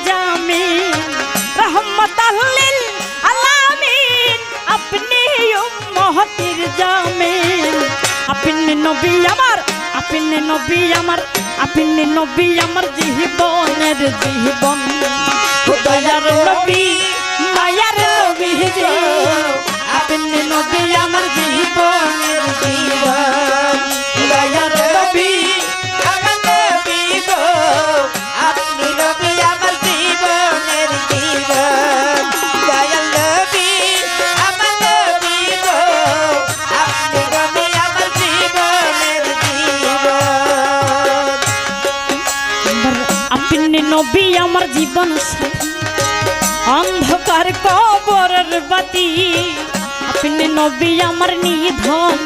জামিন রহমতাল লিল আলামিন আপনি উম্মতির জামিন আপনি নবী আমার আপনি নবী আমার আপনি নবী আমার জীবনের জীবন দয়ার নবী মায়ার নবী আপনি নবী আমার জীবনের জীবন দয়ার নবী আমার নবী গো আপনি নবী আমার জীবনের জীবন দয়াল নবী আমার নবী গো আপনি নবী আমার জীবনের জীবন আপনি নবী আমার জীবন সাথী অন্ধকার কবরের বাতি আপনি নবী আমার নিধন